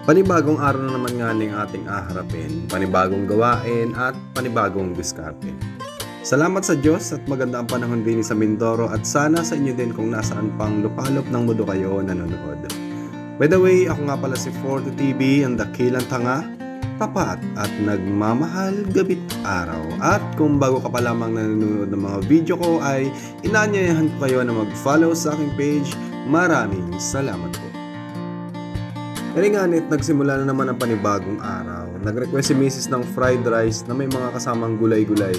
Panibagong araw na naman nga ng ating aharapin, panibagong gawain at panibagong diskarte. Salamat sa Diyos at maganda ang panahon din sa Mindoro at sana sa inyo din kung nasaan pang lupalop ng mundo kayo nanonood. By the way, ako nga pala si Forte TV, ang dakilang tanga, tapat at nagmamahal gabit araw. At kung bago ka pa lamang nanonood ng mga video ko ay inaanyayahan ko kayo na mag-follow sa aking page. Maraming salamat po. Eringanit, nagsimula na naman ang panibagong araw. Nag-request si Mrs. ng fried rice na may mga kasamang gulay-gulay.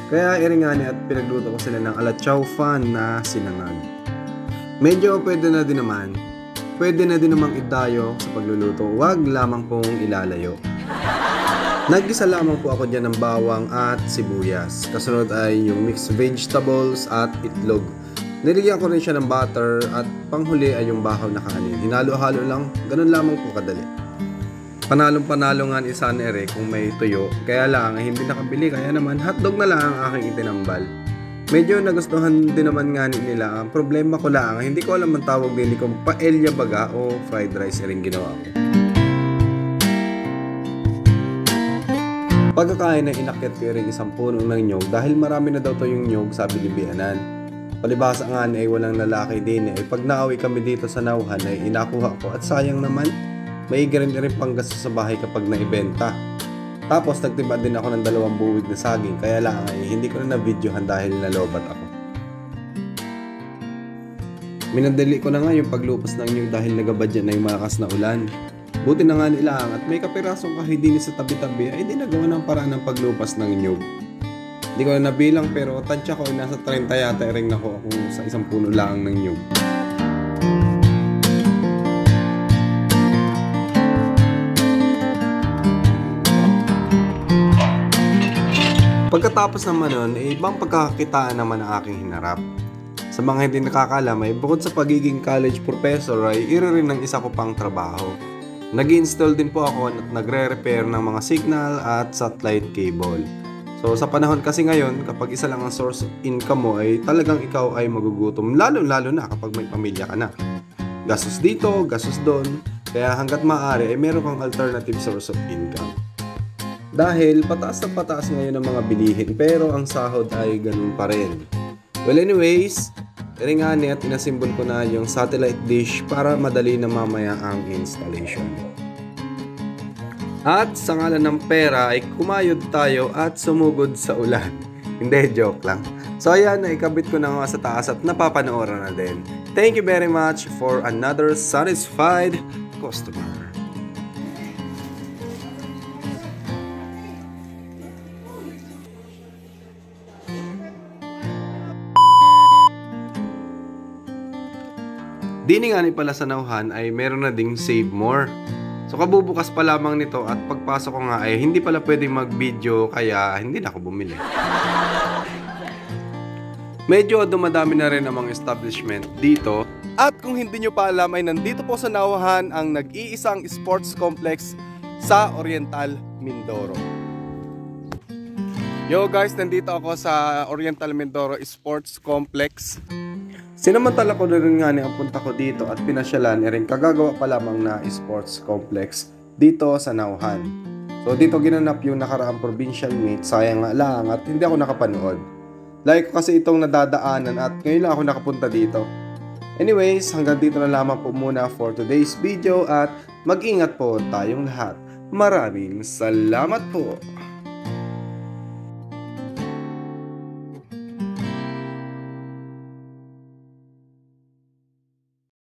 Kaya eringanit at pinagluto ko sila ng ala-chow fan na sinangag. Medyo pwede na din namang idayo sa pagluluto. Huwag lamang pong ilalayo. Naggisa lamang po ako dyan ng bawang at sibuyas. Kasunod ay yung mixed vegetables at itlog. Niligyan ko rin siya ng butter at panghuli ay yung bahaw na kanin. Hinalo-halo lang, ganun lamang po kadali. Panalong-panalo nga ni San Ere kung may tuyo. Kaya lang, hindi nakabili. Kaya naman, hotdog na lang ang aking itinambal. Medyo nagustuhan din naman nga nila. Ang problema ko lang, hindi ko alam ang tawag din kung paella baga o fried rice rin ginawa ko. Pagkakain ay inakyat ko rin isang puno ng nyog dahil marami na daw to yung nyog, sabi ni Bianan. Palibasa nga ay walang lalaki din eh. Pag naawi kami dito sa nauhan ay inakuha ko at sayang naman, may rin panggasto sa bahay kapag naibenta. Tapos nagtiba din ako ng 2 buwig na saging kaya lang ay hindi ko na na-videohan dahil nalobat ako. Minadali ko na nga yung paglupas ng nyug dahil nagabadyan na yung malakas na ulan. Buti na nga nilang at may kapirasong kahidini sa tabi-tabi ay di nagawa ng paraan ng paglupas ng nyug. Hindi ko na nabilang pero tansya ko ay nasa 30 yata ring nako ako sa isang puno lang ng nyug. Pagkatapos naman nun, ibang pagkakakitaan naman ang aking hinarap. Sa mga hindi nakakalam ay bukod sa pagiging college professor ay rin ng isa ko pang trabaho. Nag-install din po ako at nagre-repair ng mga signal at satellite cable. So sa panahon kasi ngayon, kapag isa lang ang source of income mo ay talagang ikaw ay magugutom. Lalo na kapag may pamilya ka na. Gastos dito, gastos doon. Kaya hanggat maaari ay meron kang alternative source of income. Dahil pataas na pataas ngayon ang mga bilihin pero ang sahod ay ganun pa rin. Well anyways, ringani at inasimbol ko na yung satellite dish para madali na mamaya ang installation. At sa ngalan ng pera ay kumayod tayo at sumugod sa ulan. Hindi, joke lang. So ayan, naikabit ko na nga sa taas at napapanooran na din. Thank you very much for another satisfied customer. Dini nga ni pala sa nauhan ay meron na ding save more. So kabubukas pa lamang nito at pagpasok ko nga ay hindi pala pwedeng mag-video kaya hindi na ako bumili. Medyo dumadami na rin ang mga establishment dito. At kung hindi nyo pa alam ay nandito po sa nauhan ang nag-iisang sports complex sa Oriental Mindoro. Yo guys, nandito ako sa Oriental Mindoro Sports Complex. Sinamantala ko na rin nga ang punta ko dito at pinasyalan rin kagagawa pa lamang na sports complex dito sa nauhan. So dito ginanap yung nakaraang provincial meet, sayang nga lang at hindi ako nakapanood. Like ko kasi itong nadadaanan at ngayon lang ako nakapunta dito. Anyways, hanggang dito na lamang po muna for today's video at mag-ingat po tayong lahat. Maraming salamat po!